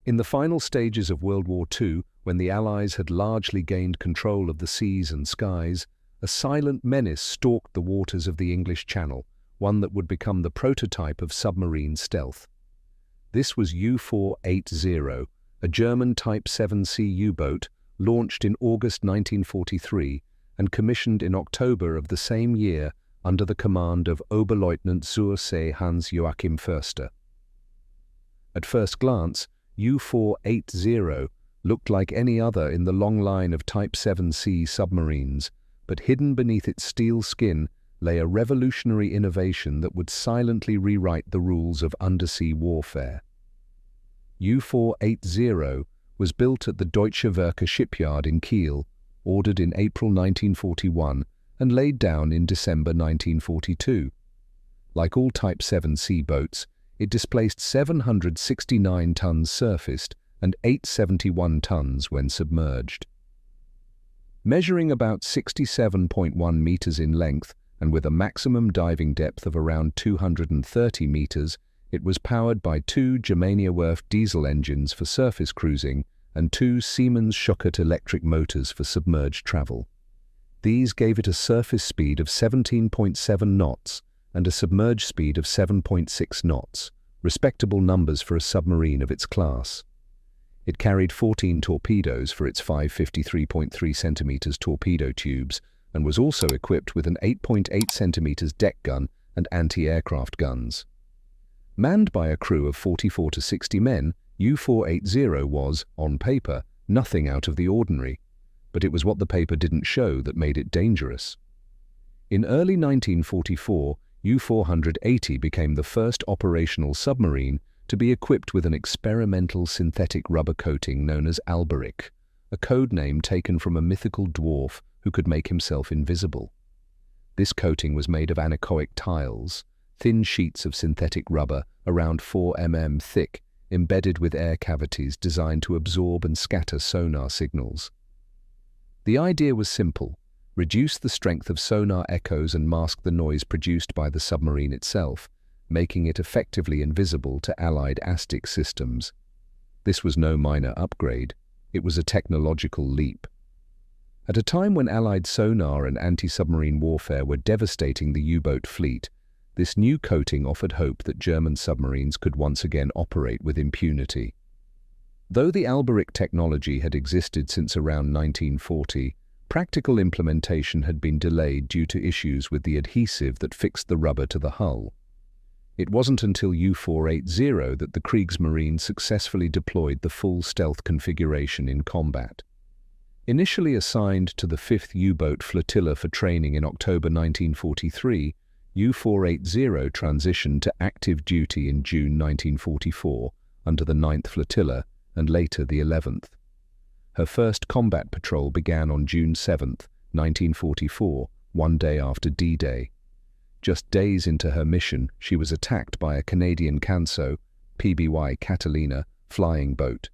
In the final stages of World War II, when the Allies had largely gained control of the seas and skies, a silent menace stalked the waters of the English Channel, one that would become the prototype of submarine stealth. This was U-480, a German Type VIIC U-boat launched in August 1943 and commissioned in October of the same year under the command of Oberleutnant Hans-Joachim Förster. At first glance, U-480 looked like any other in the long line of Type VIIC submarines, but hidden beneath its steel skin lay a revolutionary innovation that would silently rewrite the rules of undersea warfare. U-480 was built at the WWII shipyard in Kiel, ordered in April 1941 and laid down in December 1942. Like all Type VIIC boats, it displaced 769 tons surfaced and 871 tons when submerged. Measuring about 67.1 meters in length and with a maximum diving depth of around 230 meters, it was powered by two Germaniawerft diesel engines for surface cruising and two Siemens Schuckert electric motors for submerged travel. These gave it a surface speed of 17.7 knots and a submerged speed of 7.6 knots, respectable numbers for a submarine of its class. It carried 14 torpedoes for its 553.3 centimeters torpedo tubes and was also equipped with an 8.8 centimeters deck gun and anti-aircraft guns. Manned by a crew of 44 to 60 men, U-480 was, on paper, nothing out of the ordinary, but it was what the paper didn't show that made it dangerous. In early 1944, U-480 became the first operational submarine to be equipped with an experimental synthetic rubber coating known as Alberich, a code name taken from a mythical dwarf who could make himself invisible. This coating was made of anechoic tiles, thin sheets of synthetic rubber around 4 mm thick, embedded with air cavities designed to absorb and scatter sonar signals. The idea was simple: reduce the strength of sonar echoes and mask the noise produced by the submarine itself, making it effectively invisible to Allied ASTIC systems. This was no minor upgrade. It was a technological leap. At a time when Allied sonar and anti-submarine warfare were devastating the U-boat fleet, this new coating offered hope that German submarines could once again operate with impunity. Though the Alberik technology had existed since around 1940, practical implementation had been delayed due to issues with the adhesive that fixed the rubber to the hull. It wasn't until U-480 that the Kriegsmarine successfully deployed the full stealth configuration in combat. Initially assigned to the 5th U-boat flotilla for training in October 1943, U-480 transitioned to active duty in June 1944 under the 9th flotilla and later the 11th. Her first combat patrol began on June 7, 1944, one day after D-Day. Just days into her mission, she was attacked by a Canadian Canso, PBY Catalina, flying boat.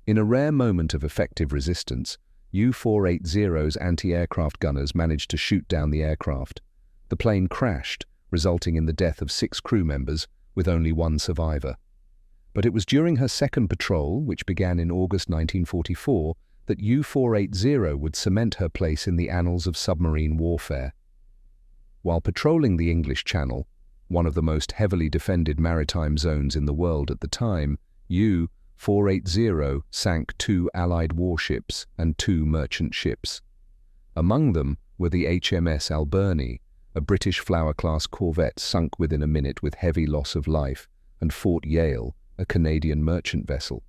In a rare moment of effective resistance, U-480's anti-aircraft gunners managed to shoot down the aircraft. The plane crashed, resulting in the death of 6 crew members, with only 1 survivor. But it was during her second patrol, which began in August 1944, that U-480 would cement her place in the annals of submarine warfare. While patrolling the English Channel, one of the most heavily defended maritime zones in the world at the time, U-480 sank 2 Allied warships and 2 merchant ships. Among them were the HMS Alberich, a British Flower-class corvette sunk within a minute with heavy loss of life, and Fort Yale, a Canadian merchant vessel.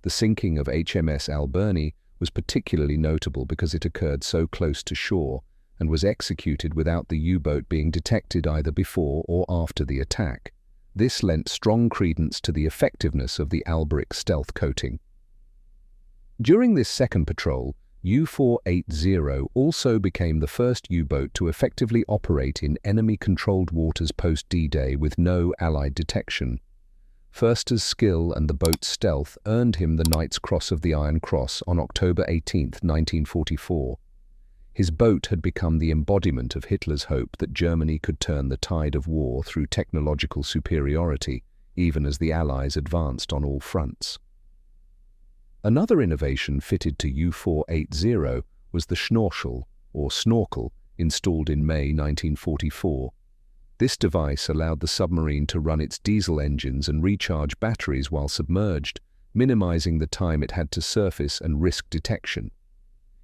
The sinking of HMS Alberich was particularly notable because it occurred so close to shore and was executed without the U-boat being detected either before or after the attack. This lent strong credence to the effectiveness of the Alberich stealth coating. During this second patrol, U-480 also became the first U-boat to effectively operate in enemy-controlled waters post-D-Day with no Allied detection. Förster's skill and the boat's stealth earned him the Knight's Cross of the Iron Cross on October 18, 1944. His boat had become the embodiment of Hitler's hope that Germany could turn the tide of war through technological superiority, even as the Allies advanced on all fronts. Another innovation fitted to U-480 was the snorkel, or snorkel, installed in May 1944. This device allowed the submarine to run its diesel engines and recharge batteries while submerged, minimizing the time it had to surface and risk detection.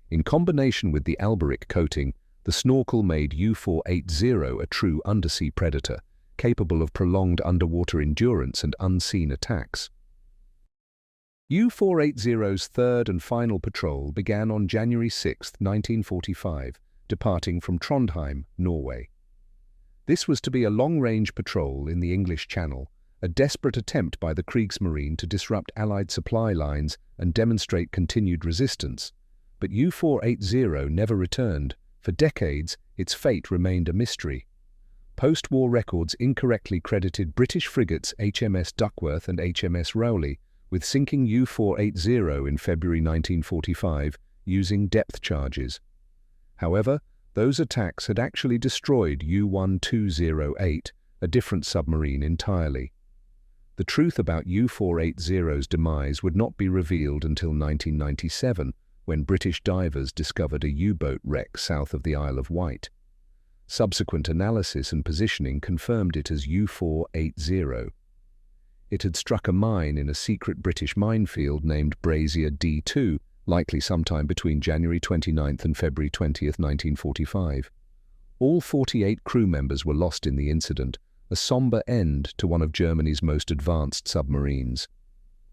In combination with the Alberik coating, the snorkel made U-480 a true undersea predator, capable of prolonged underwater endurance and unseen attacks. U-480's third and final patrol began on January 6, 1945, departing from Trondheim, Norway. This was to be a long-range patrol in the English Channel, a desperate attempt by the Kriegsmarine to disrupt Allied supply lines and demonstrate continued resistance. But U-480 never returned. For decades, its fate remained a mystery. Post-war records incorrectly credited British frigates HMS Duckworth and HMS Rowley with sinking U-480 in February 1945 using depth charges. However, those attacks had actually destroyed U-1208, a different submarine entirely. The truth about U-480's demise would not be revealed until 1997, when British divers discovered a U-boat wreck south of the Isle of Wight. Subsequent analysis and positioning confirmed it as U-480. It had struck a mine in a secret British minefield named Brazier D2, likely sometime between January 29 and February 20, 1945. All 48 crew members were lost in the incident, a somber end to one of Germany's most advanced submarines.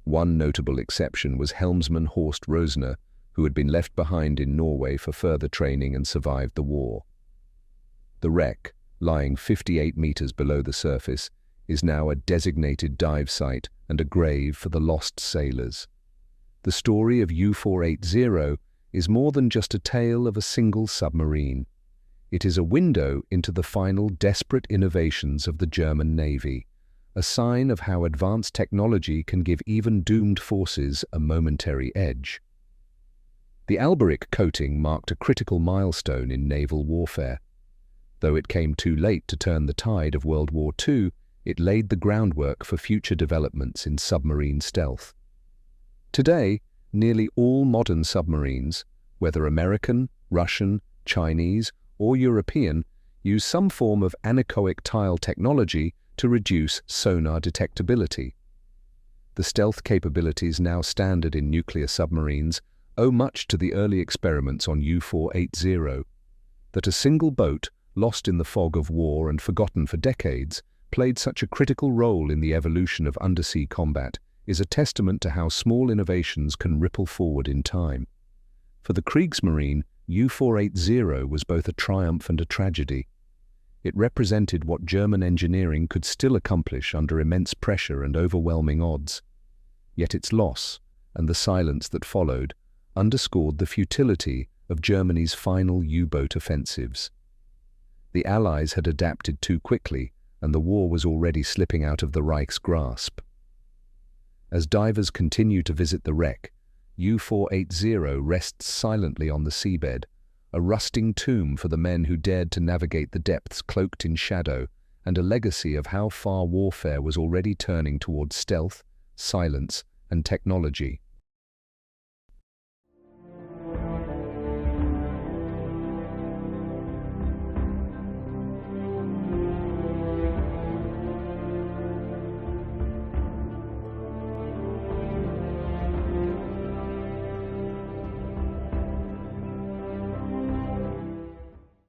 One notable exception was helmsman Horst Rosner, who had been left behind in Norway for further training and survived the war. The wreck, lying 58 meters below the surface, is now a designated dive site and a grave for the lost sailors. The story of U-480 is more than just a tale of a single submarine. It is a window into the final desperate innovations of the German Navy, a sign of how advanced technology can give even doomed forces a momentary edge. The Alberik coating marked a critical milestone in naval warfare. Though it came too late to turn the tide of World War II, it laid the groundwork for future developments in submarine stealth. Today, nearly all modern submarines, whether American, Russian, Chinese, or European, use some form of anechoic tile technology to reduce sonar detectability. The stealth capabilities now standard in nuclear submarines owe much to the early experiments on U-480. That a single boat, lost in the fog of war and forgotten for decades, played such a critical role in the evolution of undersea combat is a testament to how small innovations can ripple forward in time. For the Kriegsmarine, U-480 was both a triumph and a tragedy. It represented what German engineering could still accomplish under immense pressure and overwhelming odds. Yet its loss, and the silence that followed, underscored the futility of Germany's final U-boat offensives. The Allies had adapted too quickly, and the war was already slipping out of the Reich's grasp. As divers continue to visit the wreck, U-480 rests silently on the seabed, a rusting tomb for the men who dared to navigate the depths cloaked in shadow, and a legacy of how far warfare was already turning towards stealth, silence, and technology.